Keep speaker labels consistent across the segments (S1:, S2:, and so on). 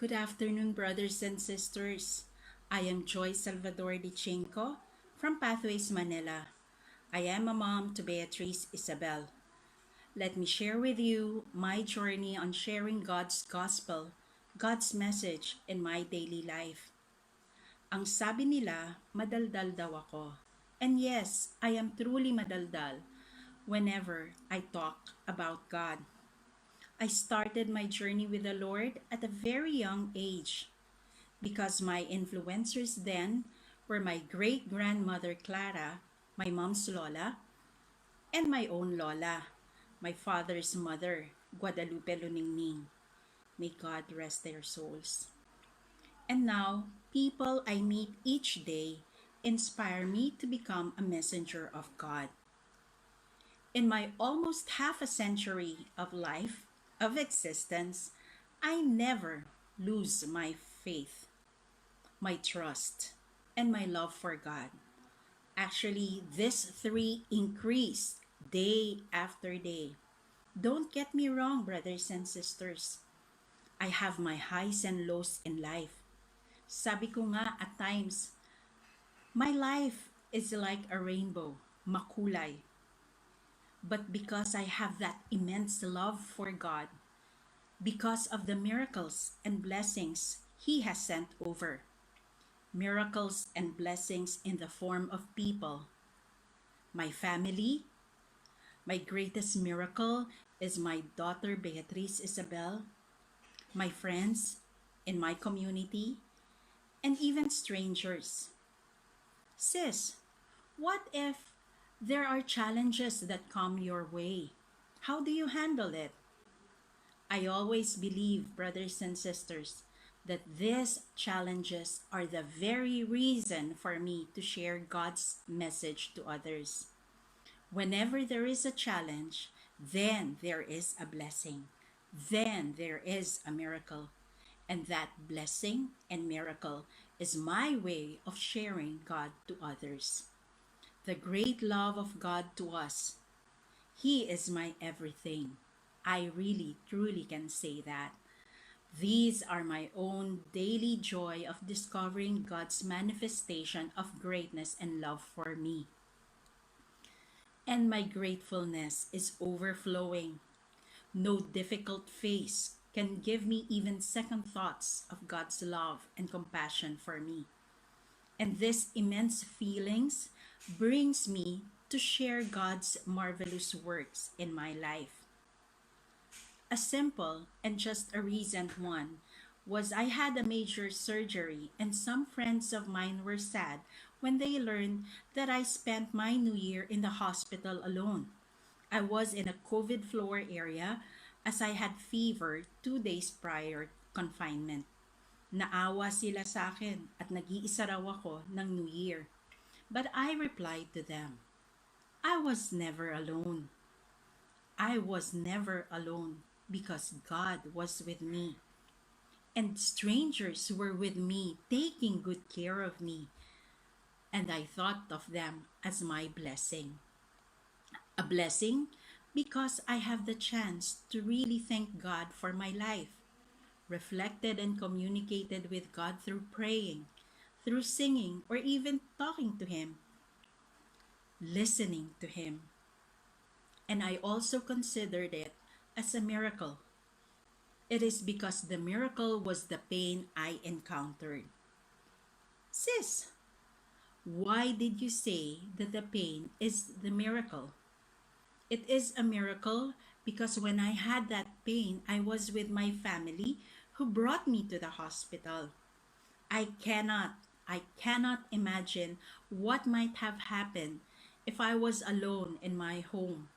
S1: Good afternoon, brothers and sisters. I am Joy Salvador Dichenko from Pathways, Manila. I am a mom to Beatrice Isabel. Let me share with you my journey on sharing God's gospel, God's message in my daily life. Ang sabi nila, madaldal daw ako. And yes, I am truly madaldal whenever I talk about God. I started my journey with the Lord at a very young age because my influencers then were my great grandmother Clara, my mom's Lola, and my own Lola, my father's mother, Guadalupe Luningning. May God rest their souls. And now, people I meet each day inspire me to become a messenger of God. In my almost half a century of life, of existence, I never lose my faith, my trust, and my love for God. Actually, these three increase day after day. Don't get me wrong, brothers and sisters. I have my highs and lows in life. Sabi ko nga at times, my life is like a rainbow, makulay. But because I have that immense love for God, because of the miracles and blessings He has sent over, miracles and blessings in the form of people, my family, my greatest miracle is my daughter Beatrice Isabel, my friends in my community, and even strangers. Sis, what if there are challenges that come your way? How do you handle it? I always believe, brothers and sisters, that these challenges are the very reason for me to share God's message to others. Whenever there is a challenge, then there is a blessing. Then there is a miracle. And that blessing and miracle is my way of sharing God to others. The great love of God to us. He is my everything. I really, truly can say that. These are my own daily joy of discovering God's manifestation of greatness and love for me. And my gratefulness is overflowing. No difficult phase can give me even second thoughts of God's love and compassion for me. And this immense feelings brings me to share God's marvelous works in my life. A simple and just a recent one was I had a major surgery, and some friends of mine were sad when they learned that I spent my new year in the hospital alone. I was in a COVID floor area as I had fever 2 days prior confinement. Naawa sila sa akin at nag-iisa raw ako ng New Year. But I replied to them, I was never alone. I was never alone because God was with me. And strangers were with me, taking good care of me. And I thought of them as my blessing. A blessing because I have the chance to really thank God for my life, reflected and communicated with God through praying, through singing, or even talking to Him, listening to Him. And I also considered it as a miracle. It is because the miracle was the pain I encountered. Sis, why did you say that the pain is the miracle? It is a miracle because when I had that pain, I was with my family who brought me to the hospital. I cannot imagine what might have happened if I was alone in my home.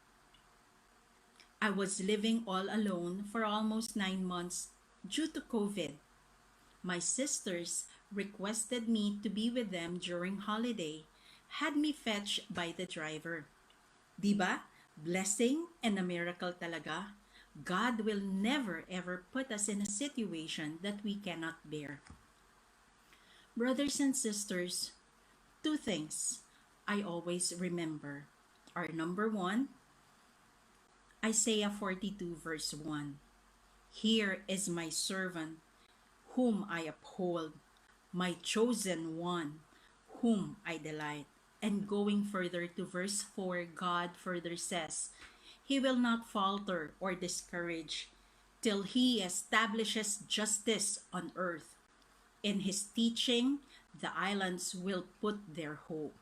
S1: I was living all alone for almost 9 months due to COVID. My sisters requested me to be with them during holiday, had me fetched by the driver. Diba? Blessing and a miracle talaga. God will never ever put us in a situation that we cannot bear. Brothers and sisters, two things I always remember are number one, Isaiah 42 verse 1. Here is my servant whom I uphold, my chosen one, whom I delight. And going further to verse 4, God further says, He will not falter or discourage till He establishes justice on earth. In His teaching, the islands will put their hope.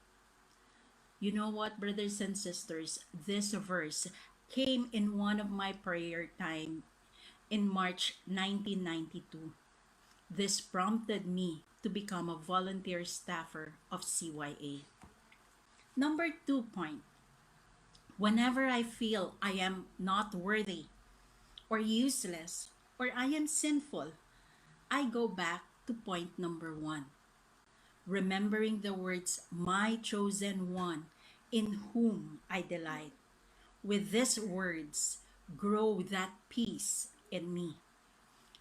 S1: You know what, brothers and sisters? This verse came in one of my prayer time in March 1992. This prompted me to become a volunteer staffer of CYA. Number 2 point. Whenever I feel I am not worthy or useless or I am sinful, I go back to point number 1. Remembering the words, my chosen one, in whom I delight. With these words, grow that peace in me.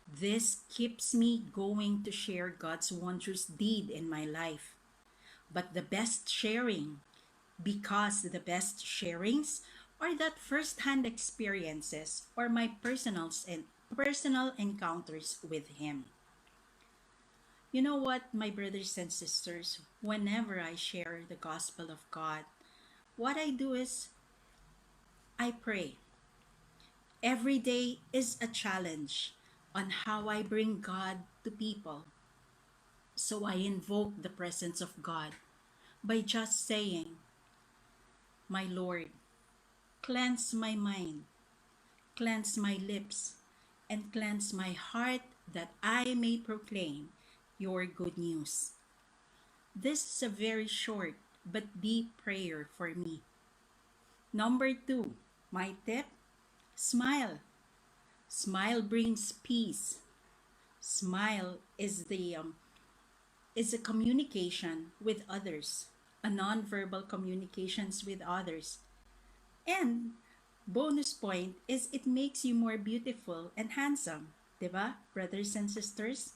S1: This keeps me going to share God's wondrous deed in my life. But the best sharing, because the best sharings are that first-hand experiences or my personal encounters with Him. You know what, my brothers and sisters, whenever I share the gospel of God, what I do is I pray. Every day is a challenge on how I bring God to people. So I invoke the presence of God by just saying, my Lord, cleanse my mind, cleanse my lips, and cleanse my heart that I may proclaim your good news. This is a very short but deep prayer for me. Number 2, my tip, smile. Smile brings peace. Smile is a communication with others, a non-verbal communications with others. And bonus point is it makes you more beautiful and handsome, 'di ba, brothers and sisters?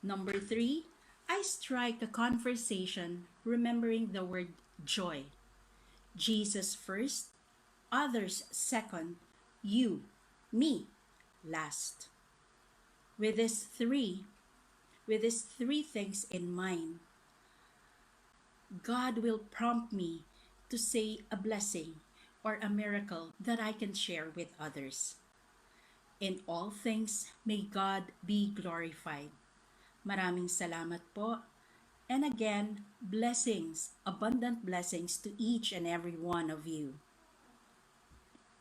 S1: Number 3, I strike a conversation remembering the word joy. Jesus first, others second, you, me last. With these three, with these three things in mind, God will prompt me to say a blessing or a miracle that I can share with others. In all things, may God be glorified. Maraming salamat po. And again, blessings, abundant blessings to each and every one of you.